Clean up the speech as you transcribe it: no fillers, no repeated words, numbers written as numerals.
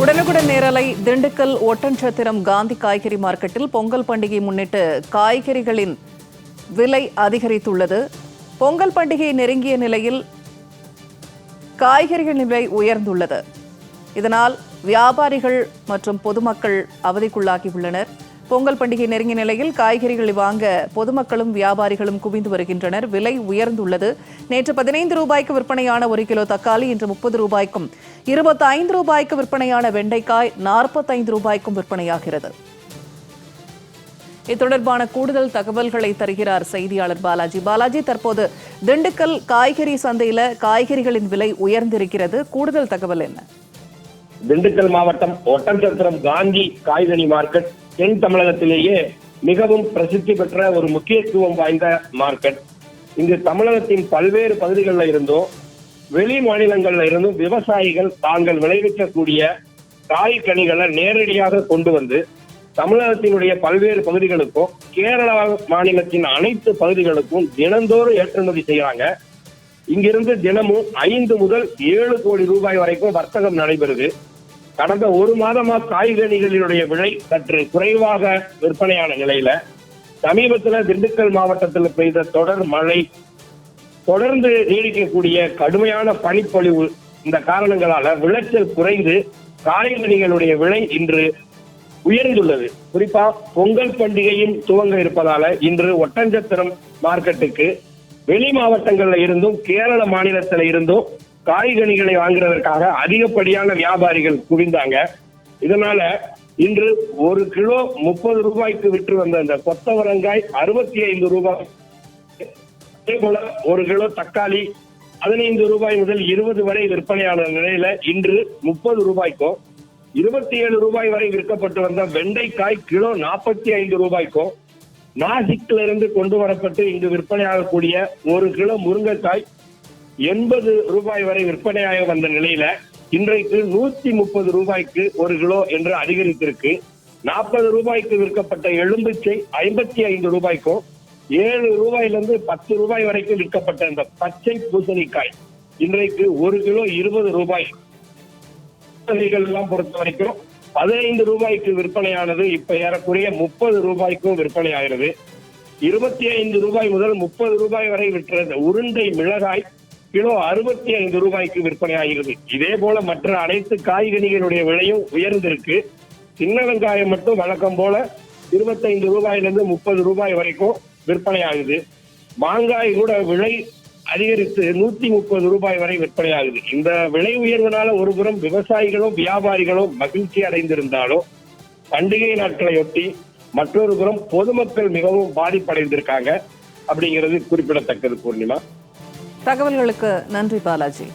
உடனுக்குடன் நேரலை திண்டுக்கல் ஒட்டன்சத்திரம் காந்தி காய்கறி மார்க்கெட்டில் பொங்கல் பண்டிகை முன்னிட்டு காய்கறிகளின் விலை அதிகரித்துள்ளது. பொங்கல் பண்டிகை நெருங்கிய நிலையில் காய்கறிகளின் விலை உயர்ந்துள்ளது. இதனால் வியாபாரிகள் மற்றும் பொதுமக்கள் அவதிக்குள்ளாகியுள்ளனர். பொங்கல் பண்டிகை நெருங்கிய நிலையில் காய்கறிகளை வாங்க பொதுமக்களும் வியாபாரிகளும் குவிந்து வருகின்றனர். விலை உயர்ந்துள்ளது. நேற்று 15 ரூபாய்க்கு விற்பனையான 1 கிலோ தக்காளி இன்று 30 ரூபாய்க்கும் 25 ரூபாய்க்கு விற்பனையான வெண்டைக்காய் 45 ரூபாய்க்கும் விற்பனையாகிறது. இது தொடர்பான கூடுதல் தகவல்களை தருகிறார் செய்தியாளர் பாலாஜி. பாலாஜி, தற்போது திண்டுக்கல் காய்கறி சந்தையில காய்கறிகளின் விலை உயர்ந்திருக்கிறது. கூடுதல் தகவல் என்ன? திண்டுக்கல் மாவட்டம் ஒட்டன்சத்திரம் காந்தி காய்கறி மார்க்கெட் தென் தமிழகத்திலேயே மிகவும் பிரசித்தி பெற்ற ஒரு முக்கியத்துவம் வாய்ந்த மார்க்கெட். இங்கு தமிழகத்தின் பல்வேறு பகுதிகளில் இருந்தும் வெளி மாநிலங்களில் இருந்தும் விவசாயிகள் தாங்கள் விளைவிக்கக்கூடிய காய்கனிகளை நேரடியாக கொண்டு வந்து தமிழகத்தினுடைய பல்வேறு பகுதிகளுக்கும் கேரளா மாநிலத்தின் அனைத்து பகுதிகளுக்கும் தினந்தோறும் ஏற்றுமதி செய்யறாங்க. இங்கிருந்து தினமும் 5 முதல் 7 கோடி ரூபாய் வரைக்கும் வர்த்தகம் நடைபெறுது. கடந்த ஒரு மாதமா காய்கனிகளினுடைய விலை சற்று குறைவாக விற்பனையான நிலையில சமீபத்தில் திண்டுக்கல் மாவட்டத்தில் பெய்த தொடர் மழை, தொடர்ந்து நீடிக்கக்கூடிய கடுமையான பனிப்பொழிவு, இந்த காரணங்களால விளைச்சல் குறைந்து காய்கனிகளுடைய விலை இன்று உயர்ந்துள்ளது. குறிப்பா பொங்கல் பண்டிகையும் துவங்க இருப்பதால இன்று ஒட்டன்சத்திரம் மார்க்கெட்டுக்கு வெளி மாவட்டங்கள்ல இருந்தும் கேரள மாநிலத்தில இருந்தும் காய்கனிகளை வாங்குறதற்காக அதிகப்படியான வியாபாரிகள் குவிந்தாங்க. இதனால இன்று 1 கிலோ 30 ரூபாய்க்கு விற்று வந்த அந்த கொத்தவரங்காய் 65 ரூபாய், அதே போல 1 கிலோ தக்காளி 15 ரூபாய் முதல் 20 வரை விற்பனையான நிலையில இன்று 30 ரூபாய்க்கும் 27 ரூபாய் வரை விற்கப்பட்டு வந்த வெண்டைக்காய் கிலோ 45 ரூபாய்க்கும் நாசிக்ல இருந்து கொண்டு வரப்பட்டு இங்கு விற்பனையாகக்கூடிய 1 கிலோ முருங்கைக்காய் 80 ரூபாய் வரை விற்பனையாக வந்த நிலையில இன்றைக்கு 130 ரூபாய்க்கு 1 கிலோ என்று அதிகரித்திருக்கு. 40 ரூபாய்க்கு விற்கப்பட்ட எலும்பிச்சை 55 ரூபாய்க்கும் 7 ரூபாயிலிருந்து 10 ரூபாய் வரைக்கும் விற்கப்பட்ட இந்த பச்சை பூசணிக்காய் இன்றைக்கு 1 கிலோ 20 ரூபாய் எல்லாம் பொறுத்த வரைக்கும் 15 ரூபாய்க்கு விற்பனையானது இப்ப ஏறக்குறைய 30 ரூபாய்க்கும் விற்பனை ஆகிறது. 25 ரூபாய் முதல் 30 ரூபாய் வரை விற்ற உருண்டை மிளகாய் கிலோ 65 ரூபாய்க்கு விற்பனை ஆகிறது. இதே போல மற்ற அனைத்து காய்கனிகளுடைய விலையும் உயர்ந்திருக்கு. சின்ன வெங்காயம் மட்டும் வழக்கம் போல 25 ரூபாயிலிருந்து 30 ரூபாய் வரைக்கும் விற்பனை ஆகுது. மாங்காய் கூட விலை அதிகரித்து 130 ரூபாய் வரை விற்பனை ஆகுது. இந்த விலை உயர்வினால ஒருபுறம் விவசாயிகளும் வியாபாரிகளும் மகிழ்ச்சி அடைந்திருந்தாலும் பண்டிகை நாட்களையொட்டி மற்றொரு புறம் பொதுமக்கள் மிகவும் பாதிப்படைந்திருக்காங்க அப்படிங்கிறது குறிப்பிடத்தக்கது. பூர்ணிமா, தகவல்களுக்கு நன்றி பாலாஜி.